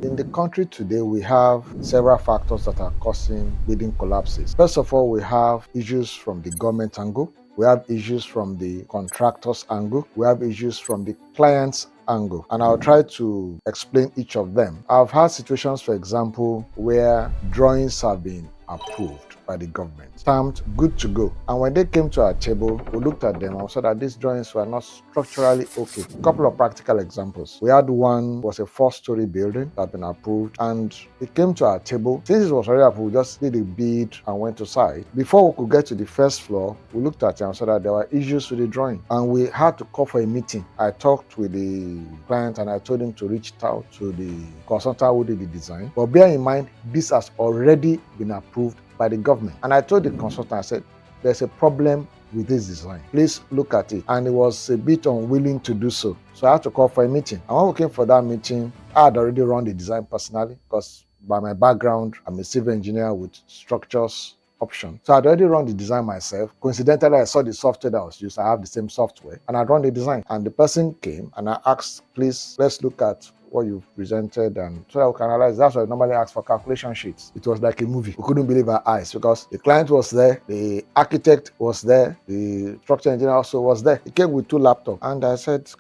In the country today, we have several factors that are causing building collapses. First of all, we have issues from the government angle. We have issues from the contractor's angle. We have issues from the client's angle. And I'll try to explain each of them. I've had situations, for example, where drawings have been approved by the government, stamped good to go. And when they came to our table, we looked at them and saw that these drawings were not structurally okay. A couple of practical examples. We had one was a 4-story building that had been approved, and it came to our table. Since it was already approved, we just did a bid and went to site. Before we could get to the first floor, we looked at it and saw that there were issues with the drawing, and we had to call for a meeting. I talked with the client and I told him to reach out to the consultant who did the design. But bear in mind, this has already been approved by the government. And I told the consultant, I said, there's a problem with this design. Please look at it. And he was a bit unwilling to do so. So I had to call for a meeting. And when we came for that meeting, I had already run the design personally because by my background, I'm a civil engineer with structures option. So I'd already run the design myself. Coincidentally, I saw the software that was used. I have the same software. And I'd run the design. And the person came and I asked, please, let's look at what you've presented, and so that we can analyze. That's why I normally ask for calculation sheets. It was like a movie. We couldn't believe our eyes because the client was there, the architect was there, the structural engineer also was there. He came with 2 laptops, and I said,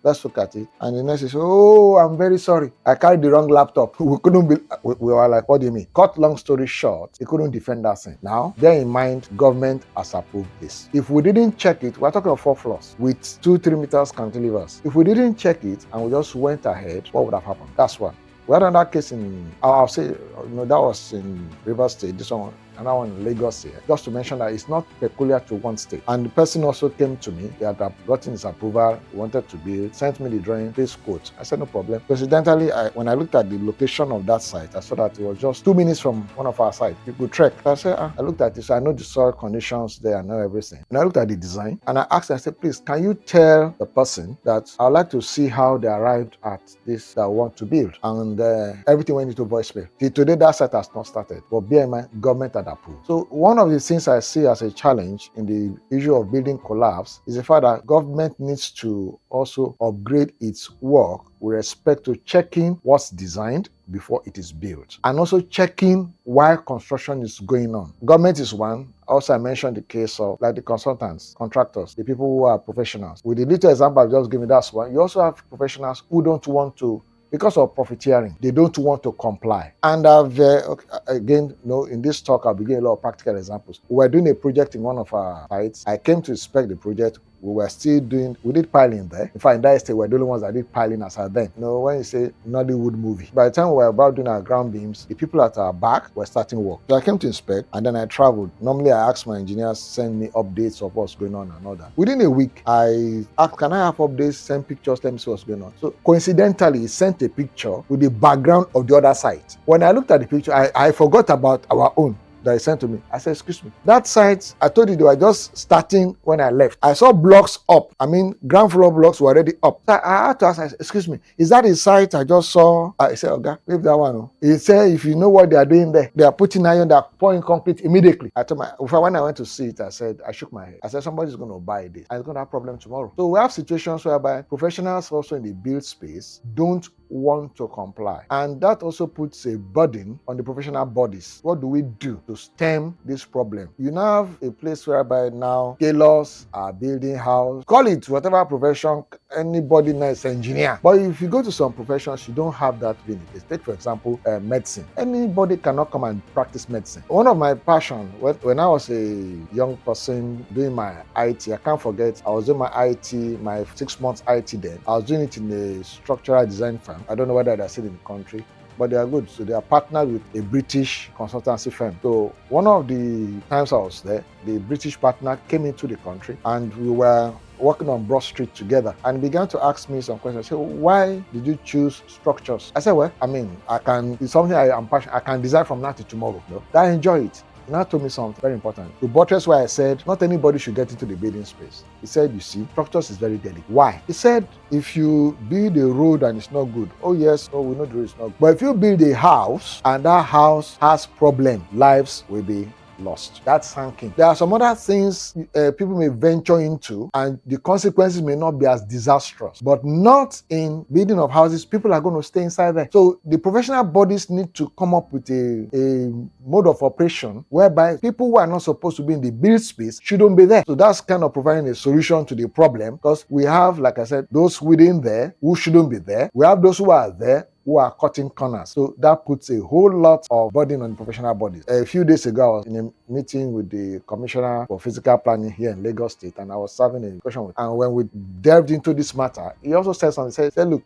let's look at it. And the next he said, oh, I'm very sorry, I carried the wrong laptop. We were like, what do you mean? Cut long story short, he couldn't defend that thing. Now, bear in mind, government has approved this. If we didn't check it, we're talking of 4 floors with 2-3 meters cantilevers. If we didn't check it and we just went ahead, what would have happened? That's one. We had another case I'll say, that was in Rivers State. This one, another one in Lagos here. Just to mention that it's not peculiar to one state. And the person also came to me. He had gotten his approval, wanted to build, sent me the drawing, please quote. I said, no problem. Coincidentally, when I looked at the location of that site, I saw that it was just 2 minutes from one of our sites. People trek. So I said, I looked at this. So I know the soil conditions there, I know everything. And I looked at the design and I asked, I said, please, can you tell the person that I'd like to see how they arrived at this that I want to build? And everything went into voicemail. Till today, that site has not started. But bear in mind, government had approved. So one of the things I see as a challenge in the issue of building collapse is the fact that government needs to also upgrade its work with respect to checking what's designed before it is built, and also checking while construction is going on. Government is one. Also, I mentioned the case of like the consultants, contractors, the people who are professionals. With the little example I just gave me, that's one. You also have professionals who don't want to, because of profiteering, they don't want to comply. And I've, again, in this talk, I'll be giving a lot of practical examples. We were doing a project in one of our sites. I came to inspect the project. We did piling there. In fact, in that estate, we were the only ones that did piling as at then. When you say Nollywood movie, by the time we were about doing our ground beams, the people at our back were starting work. So I came to inspect, and then I traveled. Normally, I asked my engineers send me updates of what's going on and all that. Within a week, I asked, can I have updates, send pictures, let me see what's going on. So coincidentally, he sent a picture with the background of the other site. When I looked at the picture, I forgot about our own that he sent to me. I said, excuse me, that site, I told you they were just starting when I left. I saw blocks up. Ground floor blocks were already up. So I had to ask, excuse me, is that the site I just saw? I said, okay, leave that one. He said, if you know what they are doing there, they are putting iron, they are pouring concrete immediately. When I went to see it, I shook my head. I said, somebody's going to buy this and it's going to have problem tomorrow. So we have situations whereby professionals also in the build space don't want to comply. And that also puts a burden on the professional bodies. What do we do to stem this problem? You now have a place whereby now tailors are building house. Call it whatever profession, anybody now is engineer. But if you go to some professions, you don't have that in it. Take, for example, medicine. Anybody cannot come and practice medicine. One of my passion, when I was a young person doing my IT, I can't forget, I was doing my IT, my 6 months IT then. I was doing it in a structural design firm. I don't know whether they're still in the country, but they are good. So they are partnered with a British consultancy firm. So one of the times I was there, the British partner came into the country and we were working on Broad Street together, and began to ask me some questions. So why did you choose structures? I said, well, it's something I am passionate. I can design from now to tomorrow. I enjoy it. He now told me something very important. To buttress why I said not anybody should get into the building space. He said, you see, structures is very delicate. Why? He said, if you build a road and it's not good, we know the road is not good. But if you build a house and that house has problem, lives will be lost. That's sinking. There are some other things people may venture into, and the consequences may not be as disastrous, but not in building of houses. People are going to stay inside there. So the professional bodies need to come up with a mode of operation whereby people who are not supposed to be in the build space shouldn't be there. So that's kind of providing a solution to the problem, because we have, like I said, those within there who shouldn't be there. We have those who are there who are cutting corners. So that puts a whole lot of burden on professional bodies. A few days ago, I was in a meeting with the Commissioner for Physical Planning here in Lagos State, and I was having a discussion with him. And when we delved into this matter, he also said something. He said, look,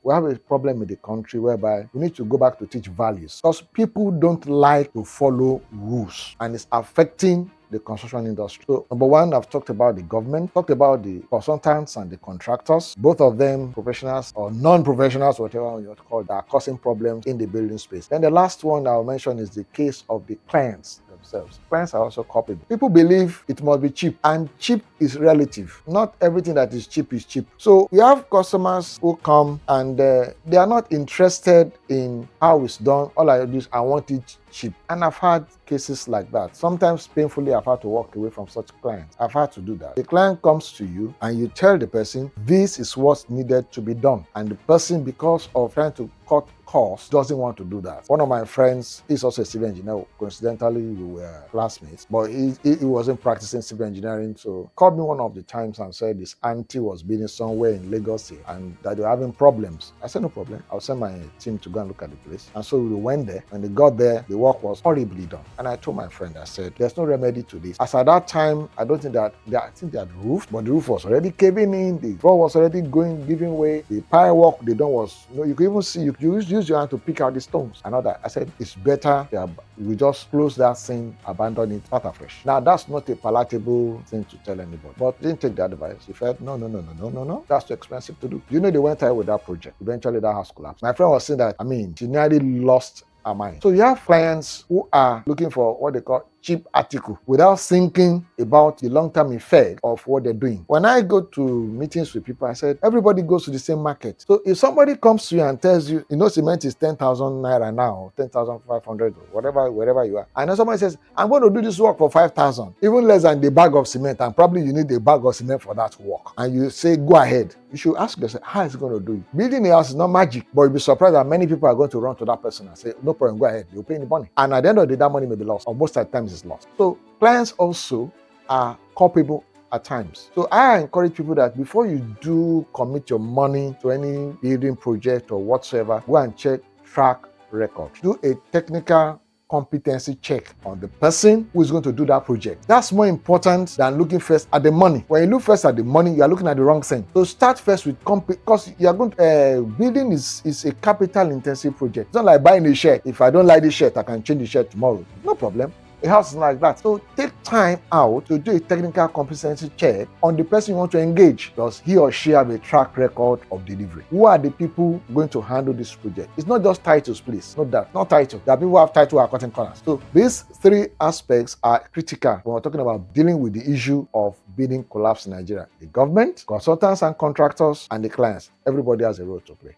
we have a problem in the country whereby we need to go back to teach values, because people don't like to follow rules, and it's affecting the construction industry. So number one, I've talked about the government, talked about the consultants and the contractors, both of them professionals or non-professionals, whatever you want to call it, that are causing problems in the building space. Then the last one I'll mention is the case of the clients themselves. Clients are also culpable. People believe it must be cheap, and cheap is relative. Not everything that is cheap is cheap. So we have customers who come and they are not interested in how it's done. All I do is I want it cheap. And I've had cases like that. Sometimes painfully, I've had to walk away from such clients. I've had to do that. The client comes to you and you tell the person, this is what's needed to be done. And the person, because of trying to cut costs, doesn't want to do that. One of my friends is also a civil engineer. Coincidentally, we were classmates, but he wasn't practicing civil engineering. So called me one of the times and said his auntie was building somewhere in Lagos here and that they were having problems. I said, no problem. I'll send my team to go and look at the place. And so we went there. When they got there, the work was horribly done. And I told my friend, I said, there's no remedy to this. As at that time, I don't think that, I think they had roofed, but the roof was already caving in, the floor was already giving way, the pile work they done was, you could even see, you could use your hand to pick out the stones and all that. I said, it's better we just close that thing, abandon it, start afresh. Now, that's not a palatable thing to tell anybody, but he didn't take the advice. He felt, no, that's too expensive to do. You know, they went ahead with that project. Eventually, that house collapsed. My friend was saying that, she nearly lost her mind. So you have clients who are looking for what they call cheap article without thinking about the long-term effect of what they're doing. When I go to meetings with people, I said, everybody goes to the same market. So if somebody comes to you and tells you, cement is 10,000 naira now, 10,500 or whatever, wherever you are, and then somebody says, I'm going to do this work for 5,000, even less than the bag of cement, and probably you need a bag of cement for that work, and you say, go ahead, you should ask yourself, how is it going to do it? Building a house is not magic, but you'll be surprised that many people are going to run to that person and say, no problem, go ahead, you'll pay the money. And at the end of the day, that money may be lost, or most of the time is lost. So clients also are culpable at times. So I encourage people that before you do commit your money to any building project or whatsoever, go and check track record. Do a technical competency check on the person who is going to do that project. That's more important than looking first at the money. When you look first at the money, you are looking at the wrong thing. So start first with because you are going to building is a capital intensive project. It's not like buying a shirt. If I don't like this shirt, I can change the shirt tomorrow. No problem. A house is like that. So take time out to do a technical competency check on the person you want to engage. Does he or she have a track record of delivery? Who are the people going to handle this project? It's not just titles, please. Not title. There are people who have title who are cutting corners. So these three aspects are critical when we're talking about dealing with the issue of building collapse in Nigeria. The government, consultants and contractors, and the clients. Everybody has a role to play.